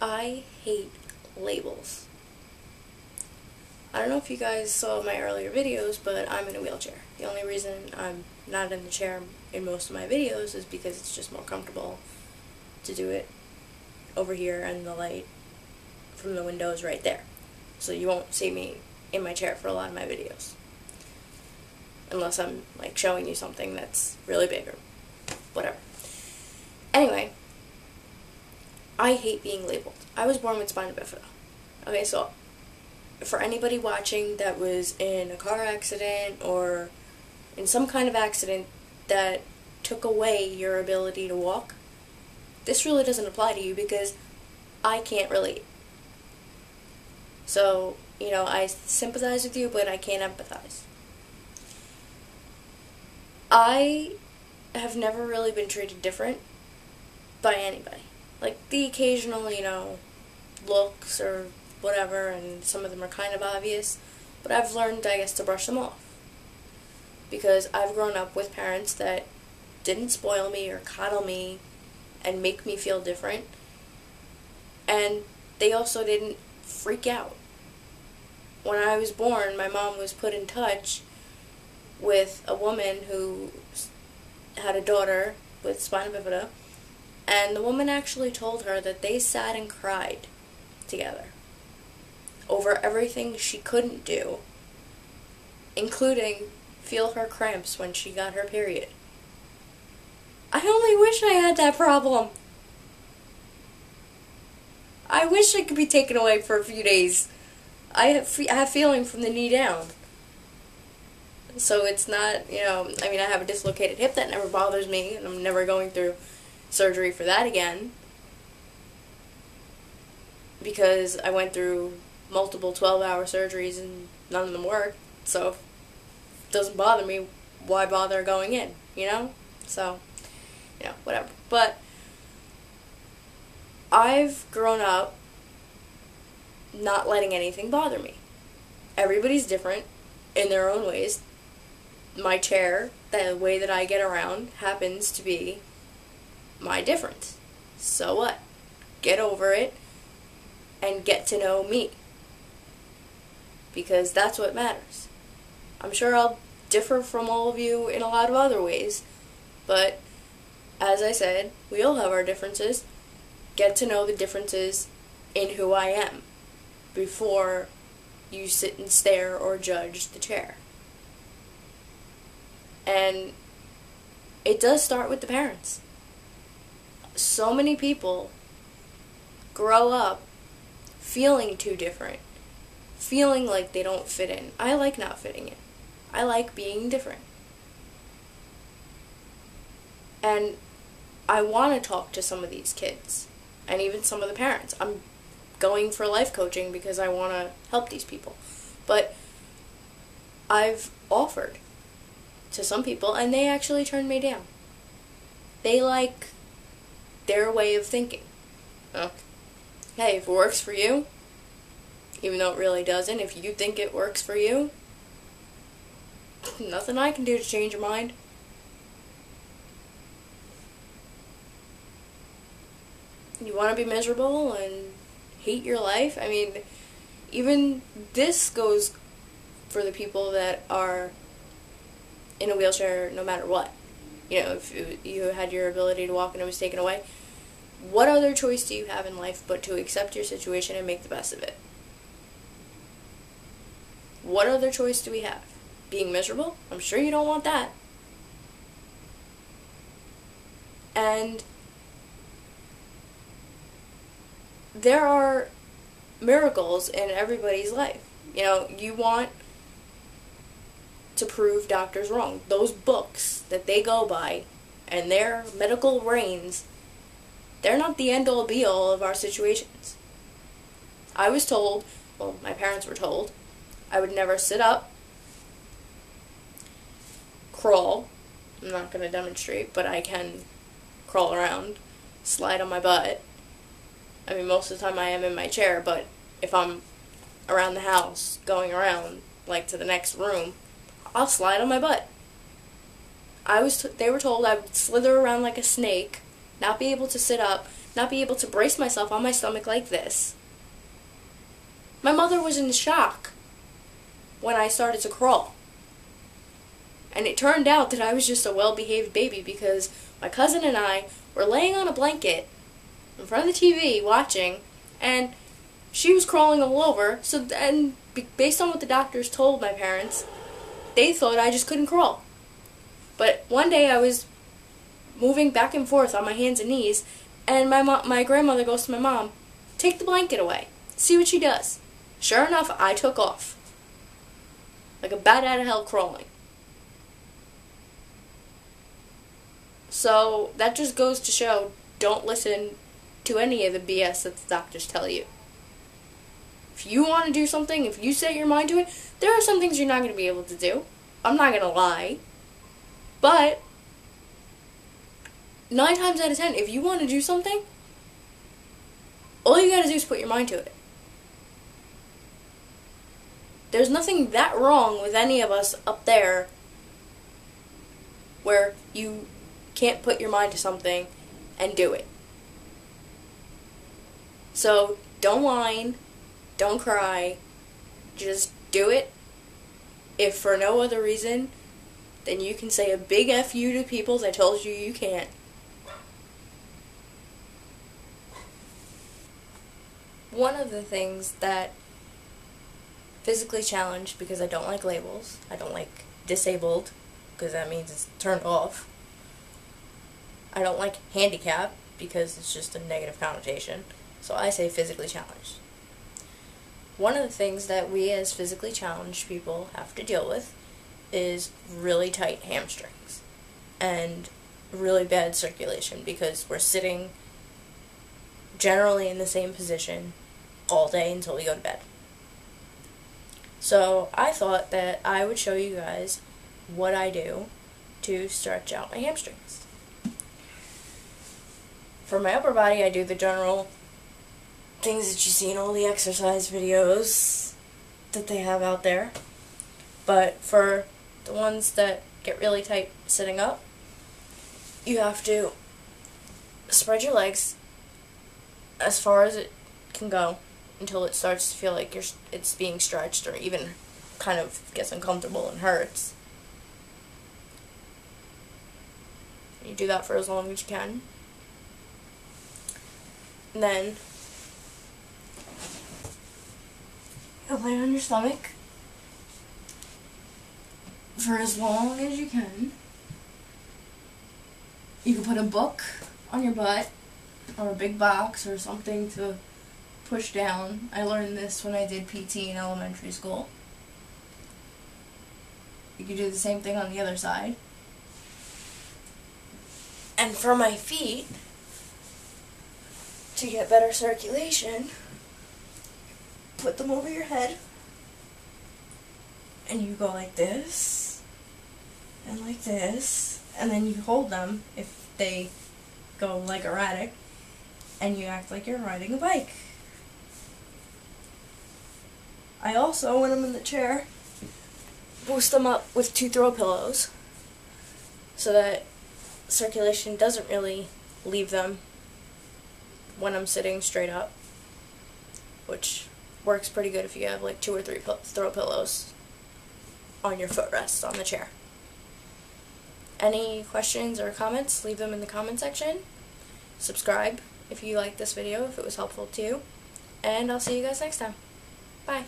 I hate labels. I don't know if you guys saw my earlier videos, but I'm in a wheelchair. The only reason I'm not in the chair in most of my videos is because it's just more comfortable to do it over here, and the light from the window is right there. So you won't see me in my chair for a lot of my videos. Unless I'm like showing you something that's really big or whatever. Anyway, I hate being labeled. I was born with Spina Bifida. Okay, so for anybody watching that was in a car accident or in some kind of accident that took away your ability to walk, this really doesn't apply to you because I can't relate. So, I sympathize with you, but I can't empathize. I have never really been treated different by anybody. Like, the occasional, looks or whatever, and some of them are kind of obvious, but I've learned, I guess, to brush them off. Because I've grown up with parents that didn't spoil me or coddle me and make me feel different, and they also didn't freak out. When I was born, my mom was put in touch with a woman who had a daughter with Spina Bifida, and the woman actually told her that they sat and cried together over everything she couldn't do, including feel her cramps when she got her period. I only wish I had that problem. I wish I could be taken away for a few days. I have feeling from the knee down. So it's not, I have a dislocated hip that never bothers me, and I'm never going through surgery for that again. Because I went through multiple 12-hour surgeries and none of them worked. So if it doesn't bother me, why bother going in, So, whatever. But I've grown up not letting anything bother me. Everybody's different in their own ways. My chair, the way that I get around, happens to be my difference. So what? Get over it and get to know me. Because that's what matters. I'm sure I'll differ from all of you in a lot of other ways, but as I said, we all have our differences. Get to know the differences in who I am before you sit and stare or judge the chair. And it does start with the parents. So many people grow up feeling too different, feeling like they don't fit in. I like not fitting in. I like being different. And I want to talk to some of these kids, and even some of the parents. I'm going for life coaching because I want to help these people. But I've offered to some people, and they actually turned me down. They like their way of thinking. Oh. Hey, if it works for you, even though it really doesn't, if you think it works for you, nothing I can do to change your mind. You want to be miserable and hate your life? Even this goes for the people that are in a wheelchair no matter what. If you had your ability to walk and it was taken away, what other choice do you have in life but to accept your situation and make the best of it? What other choice do we have? Being miserable? I'm sure you don't want that. And there are miracles in everybody's life. You want to prove doctors wrong. Those books that they go by and their medical brains, they're not the end-all be-all of our situations. I was told, well, my parents were told, I would never sit up, crawl. I'm not going to demonstrate, but I can crawl around, slide on my butt. Most of the time I am in my chair, but if I'm around the house, going around, like to the next room, I'll slide on my butt. They were told I would slither around like a snake, not be able to sit up, not be able to brace myself on my stomach like this. My mother was in shock when I started to crawl. And it turned out that I was just a well-behaved baby because my cousin and I were laying on a blanket in front of the TV watching, and she was crawling all over. So, and based on what the doctors told my parents, they thought I just couldn't crawl. But one day I was moving back and forth on my hands and knees, and my grandmother goes to my mom, "Take the blanket away. See what she does." Sure enough, I took off. Like a bat out of hell crawling. So that just goes to show, don't listen to any of the BS that the doctors tell you. If you want to do something, if you set your mind to it, there are some things you're not going to be able to do. I'm not going to lie. But 9 times out of 10, if you want to do something, all you got to do is put your mind to it. There's nothing that wrong with any of us up there where you can't put your mind to something and do it. So don't whine, don't cry, just do it. If for no other reason, then you can say a big F you to people that told you you can't. One of the things that physically challenged, because I don't like labels, I don't like disabled, because that means it's turned off. I don't like handicap, because it's just a negative connotation. So I say physically challenged. One of the things that we as physically challenged people have to deal with is really tight hamstrings and really bad circulation, because we're sitting generally in the same position all day until we go to bed. So I thought that I would show you guys what I do to stretch out my hamstrings. For my upper body, I do the general things that you see in all the exercise videos that they have out there. But for the ones that get really tight sitting up, you have to spread your legs as far as it can go until it starts to feel like it's being stretched, or even kind of gets uncomfortable and hurts. You do that for as long as you can. And then you lay on your stomach for as long as you can. You can put a book on your butt, or a big box, or something to push down. I learned this when I did PT in elementary school. You can do the same thing on the other side. And for my feet, to get better circulation, put them over your head, and you go like this, and like this, and then you hold them if they go like erratic, and you act like you're riding a bike. I also, when I'm in the chair, boost them up with 2 throw pillows so that circulation doesn't really leave them when I'm sitting straight up, which works pretty good if you have like 2 or 3 throw pillows on your footrest on the chair. Any questions or comments, leave them in the comment section. Subscribe if you liked this video, if it was helpful to you, and I'll see you guys next time. Bye.